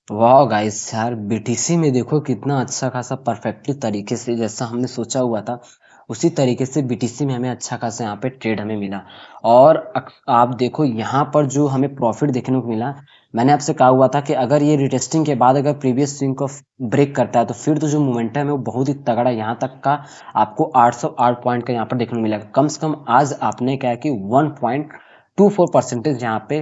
वाह गाइस यार, बीटीसी में देखो कितना अच्छा खासा परफेक्टली तरीके से जैसा हमने सोचा हुआ था उसी तरीके से बीटीसी में हमें अच्छा खासा यहाँ पे ट्रेड हमें मिला। और आप देखो यहाँ पर जो हमें प्रॉफिट देखने को मिला। मैंने आपसे कहा हुआ था कि अगर ये रिटेस्टिंग के बाद अगर प्रीवियस स्विंग को ब्रेक करता है तो फिर तो जो मोमेंटम है वो बहुत ही तगड़ा यहाँ तक का आपको 808 पॉइंट का यहाँ पर देखने को मिलेगा। कम से कम आज आपने क्या है कि 1.24% यहाँ पे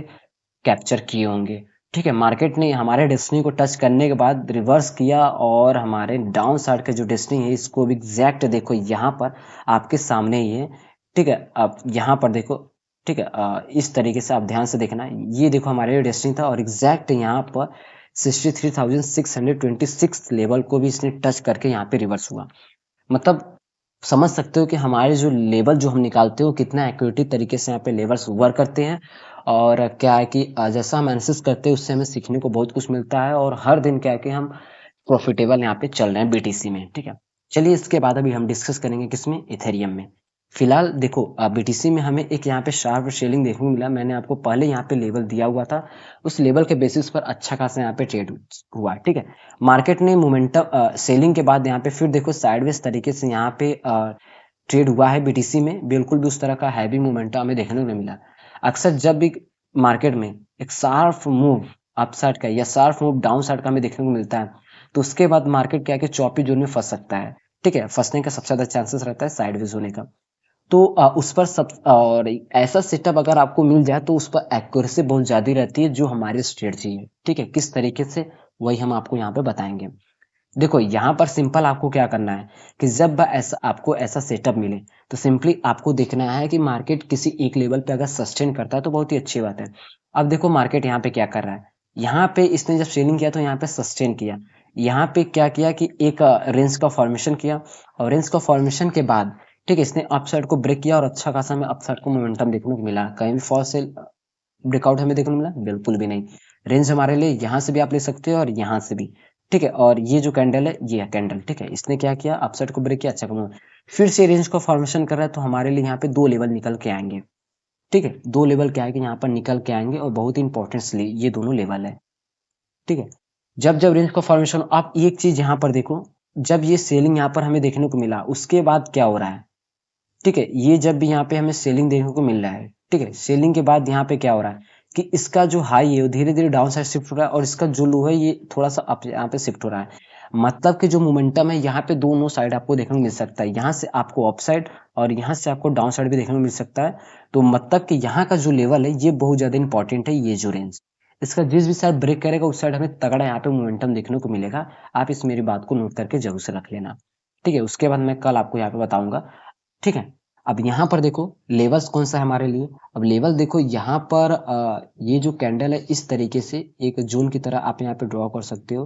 कैप्चर किए होंगे। ठीक है, मार्केट ने हमारे डेस्टिनी को टच करने के बाद रिवर्स किया और हमारे डाउन साइड का जो डेस्टिनी है इसको भी एग्जैक्ट देखो यहाँ पर आपके सामने ही है। ठीक है, आप यहाँ पर देखो। ठीक है, इस तरीके से आप ध्यान से देखना। ये देखो हमारे डेस्टिनी था और एग्जैक्ट यहाँ पर 63,626 लेवल को भी इसने टच करके यहाँ पे रिवर्स हुआ। मतलब समझ सकते हो कि हमारे जो लेवल जो हम निकालते हो कितना एक्यूरेटिव तरीके से यहाँ पे लेवल्स वर्क करते हैं। और क्या है कि जैसा हम एनालिसिस करते हैं उससे हमें सीखने को बहुत कुछ मिलता है और हर दिन क्या है कि हम प्रॉफिटेबल यहाँ पे चल रहे हैं बीटीसी में। ठीक है, चलिए इसके बाद अभी हम डिस्कस करेंगे किसमें, इथेरियम में। फिलहाल देखो बीटीसी में हमें एक यहाँ पे शार्प सेलिंग देखने को मिला। मैंने आपको पहले यहाँ पे लेवल दिया हुआ था, उस लेवल के बेसिस पर अच्छा खासा यहाँ पे ट्रेड हुआ। ठीक है, मार्केट ने मोमेंटम सेलिंग के बाद यहाँ पे फिर देखो साइडवेज तरीके से यहाँ पे ट्रेड हुआ है बीटीसी में। बिल्कुल भी उस तरह का हैवी मोमेंटम हमें देखने को नहीं मिला। अक्सर जब भी मार्केट में एक शार्प मूव अपसाइड का या शार्प मूव डाउन साइड का हमें देखने को मिलता है तो उसके बाद मार्केट क्या है कि चौपी जोन में फंस सकता है। ठीक है, फंसने का सबसे ज्यादा चांसेस रहता है साइडवेज होने का। तो उस पर सब और ऐसा सेटअप अगर आपको मिल जाए तो उस पर एक्यूरेसी बहुत ज्यादा रहती है जो हमारी स्ट्रेटजी है। ठीक है, किस तरीके से वही हम आपको यहाँ पे बताएंगे। देखो यहाँ पर सिंपल आपको क्या करना है कि जब ऐसा आपको ऐसा सेटअप मिले तो सिंपली आपको देखना है कि मार्केट किसी एक लेवल पे अगर सस्टेन करता है तो बहुत ही अच्छी बात है। अब देखो मार्केट यहाँ पे क्या कर रहा है। यहाँ पे इसने जब सेलिंग किया तो यहाँ पे सस्टेन किया। यहाँ पे क्या किया कि एक रेंज का फॉर्मेशन किया और रेंज का फॉर्मेशन के बाद ठीक है इसने अपसाइड को ब्रेक किया और अच्छा खासा हमें अपसाइड को मोमेंटम देखने को मिला। कहीं भी फॉल सेल ब्रेकआउट हमें देखने को मिला बिल्कुल भी नहीं। रेंज हमारे लिए यहाँ से भी आप ले सकते हो और यहाँ से भी। ठीक है, और ये जो कैंडल है ये है कैंडल। ठीक है, इसने क्या किया अपसाइड को ब्रेक किया अच्छा कम। फिर से रेंज को फॉर्मेशन कर रहा है तो हमारे लिए यहाँ पे दो लेवल निकल के आएंगे। ठीक है, दो लेवल क्या है कि यहाँ पर निकल के आएंगे और बहुत ही इंपॉर्टेंट ये दोनों लेवल है। ठीक है, जब जब रेंज का फॉर्मेशन आप एक चीज यहाँ पर देखो। जब ये सेलिंग यहाँ पर हमें देखने को मिला उसके बाद क्या हो रहा है। ठीक है, ये जब भी यहाँ पे हमें सेलिंग देखने को मिल रहा है। ठीक है, सेलिंग के बाद यहाँ पे क्या हो रहा है कि इसका जो हाई है वो धीरे धीरे डाउन साइड शिफ्ट हो रहा है और इसका जो लो है ये थोड़ा सा अप यहाँ पे शिफ्ट हो रहा है। मतलब कि जो मोमेंटम है यहाँ पे दोनों साइड आपको देखने को मिल सकता है। यहाँ से आपको अप साइड और यहाँ से आपको डाउन साइड भी देखने को मिल सकता है। तो मतलब कि यहाँ का जो लेवल है ये बहुत ज्यादा इंपॉर्टेंट है। ये जो रेंज इसका जिस भी साइड ब्रेक करेगा उस साइड हमें तगड़ा यहाँ पे मोमेंटम देखने को मिलेगा। आप इस मेरी बात को नोट करके जरूर से रख लेना। ठीक है, उसके बाद मैं कल आपको यहाँ पे बताऊंगा। ठीक है, अब यहाँ पर देखो लेवल्स कौन सा है हमारे लिए। अब लेवल देखो यहाँ पर ये जो कैंडल है इस तरीके से एक जोन की तरह आप यहाँ पे ड्रॉ कर सकते हो।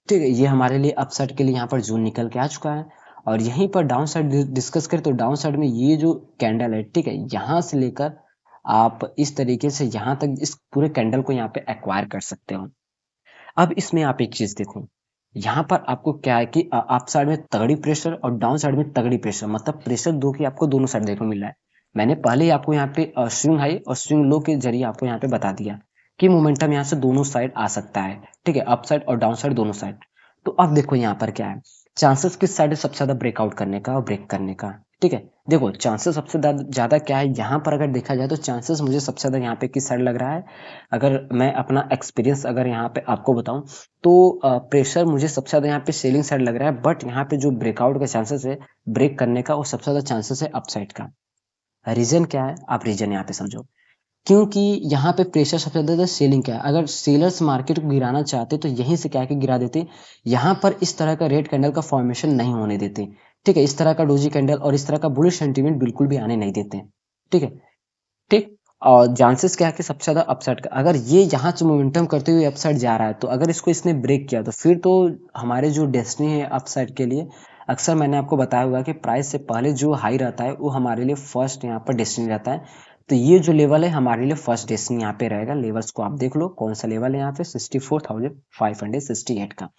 ठीक है, ये हमारे लिए अपसाइड के लिए यहाँ पर जोन निकल के आ चुका है। और यहीं पर डाउन साइड डिस्कस करें तो डाउन साइड में ये जो कैंडल है ठीक है यहाँ से लेकर आप इस तरीके से यहाँ तक इस पूरे कैंडल को यहाँ पे एक्वायर कर सकते हो। अब इसमें आप एक चीज देखो। यहाँ पर आपको क्या है कि अप साइड में तगड़ी प्रेशर और डाउन साइड में तगड़ी प्रेशर मतलब प्रेशर दो की आपको दोनों साइड देखने को मिल रहा है। मैंने पहले ही आपको यहाँ पे स्विंग हाई और स्विंग लो के जरिए आपको यहाँ पे बता दिया कि मोमेंटम यहाँ से दोनों साइड आ सकता है। ठीक है, अप साइड और डाउन साइड दोनों साइड। तो अब देखो यहाँ पर क्या है। चांसेस किस साइड है सबसे ज्यादा ब्रेकआउट करने का और ब्रेक करने का। ठीक है, देखो चांसेस सबसे ज्यादा क्या है यहाँ पर अगर देखा जाए तो चांसेस मुझे सबसे ज्यादा यहाँ पे किस साइड लग रहा है। अगर मैं अपना एक्सपीरियंस अगर यहाँ पे आपको बताऊं तो प्रेशर मुझे सबसे ज्यादा यहाँ पे सेलिंग साइड लग रहा है। बट यहाँ पे जो ब्रेकआउट का चांसेस है ब्रेक करने का वो सबसे ज्यादा चांसेस है अपसाइड का। रीजन क्या है आप रीजन यहाँ पे समझो। क्योंकि यहाँ पे प्रेशर सबसे ज्यादा सेलिंग का है। अगर सेलर्स मार्केट को गिराना चाहते तो यहीं से क्या है कि गिरा देते। यहाँ पर इस तरह का रेड कैंडल का फॉर्मेशन नहीं होने देते। ठीक है, इस तरह का डोजी कैंडल और इस तरह का बुलिश सेंटीमेंट बिल्कुल भी आने नहीं देते। ठीक है, ठीक। और चांसेस क्या है कि सबसे ज्यादा अपसाइड का। अगर ये यहाँ से मोमेंटम करते हुए अपसाइड जा रहा है तो अगर इसको इसने ब्रेक किया तो फिर तो हमारे जो डेस्टिनी है अपसाइड के लिए। अक्सर मैंने आपको बताया हुआ है कि प्राइस से पहले जो हाई रहता है वो हमारे लिए फर्स्ट यहाँ पर डेस्टिनी रहता है। तो ये जो लेवल है हमारे लिए फर्स्ट डेस्टिनी यहाँ पे रहेगा। लेवल्स को आप देख लो कौन सा लेवल है यहाँ पे 64,568 का।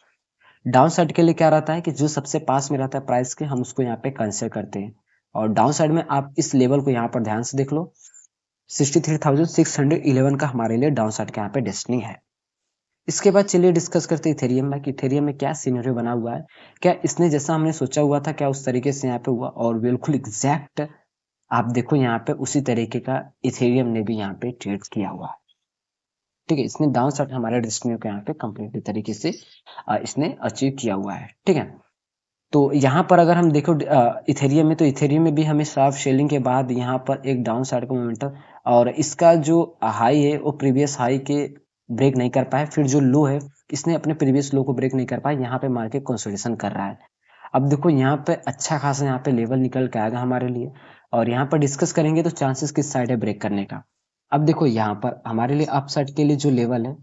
डाउन साइड के लिए क्या रहता है कि जो सबसे पास में रहता है प्राइस के हम उसको यहाँ पे कंसिडर करते हैं। और डाउन साइड में आप इस लेवल को यहाँ पर ध्यान से देख लो। 63,611 का हमारे लिए डाउन साइड का यहाँ पे डेस्टिनी है। इसके बाद चलिए डिस्कस करते हैं इथेरियम में कि इथेरियम में क्या सिनेरियो बना हुआ है, क्या इसने जैसा हमने सोचा हुआ था क्या उस तरीके से यहाँ पे हुआ, और बिल्कुल एग्जैक्ट आप देखो यहाँ पे उसी तरीके का इथेरियम ने भी यहाँ पे ट्रेड किया हुआ है। ठीक है, इसने डाउन साइड हमारे डेस्टिनी को यहाँ पे कंप्लीटली तरीके से इसने अचीव किया हुआ है। ठीक है, तो यहाँ पर अगर हम देखो इथेरियम में, तो इथेरियम में भी हमें शार्प शेलिंग के बाद यहाँ पर एक डाउन साइड का मोमेंटम, और इसका जो हाई है वो प्रीवियस हाई के ब्रेक नहीं कर पाए, फिर जो लो है इसने अपने प्रीवियस लो को ब्रेक नहीं कर पाया, यहाँ पे मार्केट कंसोलिडेशन कर रहा है। अब देखो यहाँ पे अच्छा खासा यहाँ पे लेवल निकल के आएगा हमारे लिए, और यहाँ पर डिस्कस करेंगे तो चांसेस किस साइड है ब्रेक करने का। अब देखो यहाँ पर हमारे लिए अप साइड के लिए जो लेवल है,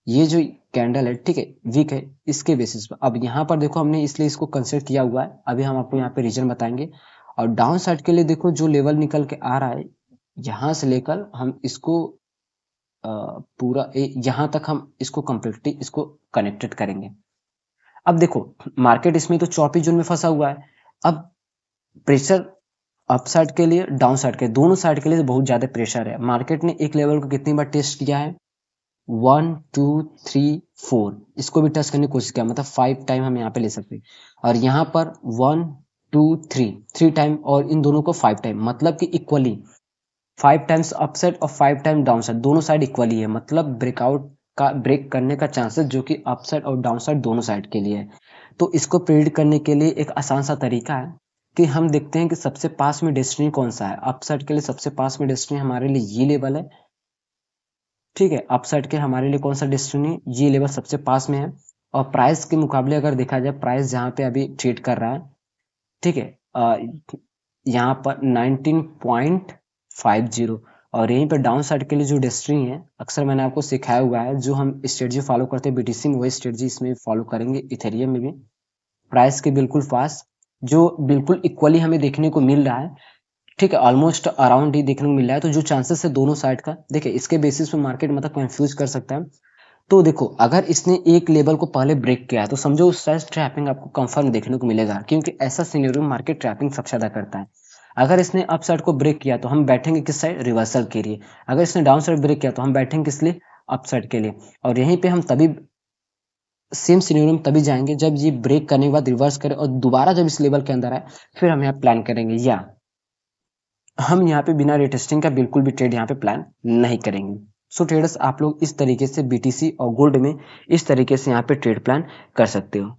ये जो कैंडल है, ठीक है, वीक है, इसके बेसिस पर अब यहाँ पर देखो हमने इसलिए इसको कंसिडर किया हुआ है, अभी हम आपको यहाँ पे रीजन बताएंगे। और डाउन साइड के लिए देखो जो लेवल निकल के आ रहा है, यहाँ से लेकर हम इसको पूरा यहाँ तक हम इसको कंप्लीटली इसको कनेक्टेड करेंगे। अब देखो मार्केट इसमें तो चौपी जोन में फंसा हुआ है। अब प्रेशर अप साइड के लिए, डाउन साइड के, दोनों साइड के लिए बहुत ज्यादा प्रेशर है। मार्केट ने एक लेवल को कितनी बार टेस्ट किया है, 1 2 3 4, इसको भी टच करने की कोशिश किया, मतलब 5 टाइम हम यहाँ पे ले सकते हैं। और यहाँ पर 1 2 3 टाइम, और इन दोनों को 5 टाइम, मतलब कि इक्वली 5 टाइम्स अपसाइड और 5 टाइम डाउन साइड, दोनों साइड इक्वली है, मतलब ब्रेकआउट का ब्रेक करने का चांसेस जो कि अपसाइड और डाउन साइड दोनों साइड के लिए है। तो इसको प्रेडिक्ट करने के लिए एक आसान सा तरीका है कि हम देखते हैं कि सबसे पास में डेस्टिनी कौन सा है। अपसाइड के लिए सबसे पास में डेस्टिनी हमारे लिए ये लेवल है। ठीक है, अपसाइड के हमारे लिए कौन सा डेस्टिनी, ये लेवल सबसे पास में है। और प्राइस के मुकाबले अगर देखा जाए, प्राइस जहाँ पे अभी ट्रेड कर रहा है, ठीक है, यहाँ पर 19.50, और यहीं पर डाउन साइड के लिए जो डेस्टिनी है, अक्सर मैंने आपको सिखाया हुआ है, जो हम स्ट्रेटजी फॉलो करते हैं बीटीसी में, वही स्ट्रेटजी इसमें फॉलो करेंगे इथेरियम में भी। प्राइस के बिल्कुल पास जो बिल्कुल इक्वली हमें देखने को मिल रहा है, ठीक है, ऑलमोस्ट अराउंड ही देखने को मिल रहा है। तो जो चांसेस है दोनों साइड का, देखिए इसके बेसिस पे मार्केट मतलब कंफ्यूज कर सकता है। तो देखो अगर इसने एक लेवल को पहले ब्रेक किया तो समझो उस साइड ट्रैपिंग आपको कंफर्म देखने को मिलेगा, क्योंकि ऐसा सिनेरियो मार्केट ट्रैपिंग सबसे ज्यादा करता है। अगर इसने अप साइड को ब्रेक किया तो हम बैठेंगे किस साइड, रिवर्सल के लिए। अगर इसने डाउन साइड ब्रेक किया तो हम बैठेंगे किस लिए, अप साइड के लिए। और यहीं पे हम तभी सेम सिनेरियो में तभी जाएंगे जब ये ब्रेक करने के बाद रिवर्स करे और दोबारा जब इस लेवल के अंदर आए, फिर हम यहाँ प्लान करेंगे, या हम यहाँ पे बिना रिटेस्टिंग का बिल्कुल भी ट्रेड यहाँ पे प्लान नहीं करेंगे। सो ट्रेडर्स, आप लोग इस तरीके से बीटीसी और गोल्ड में इस तरीके से यहाँ पे ट्रेड प्लान कर सकते हो।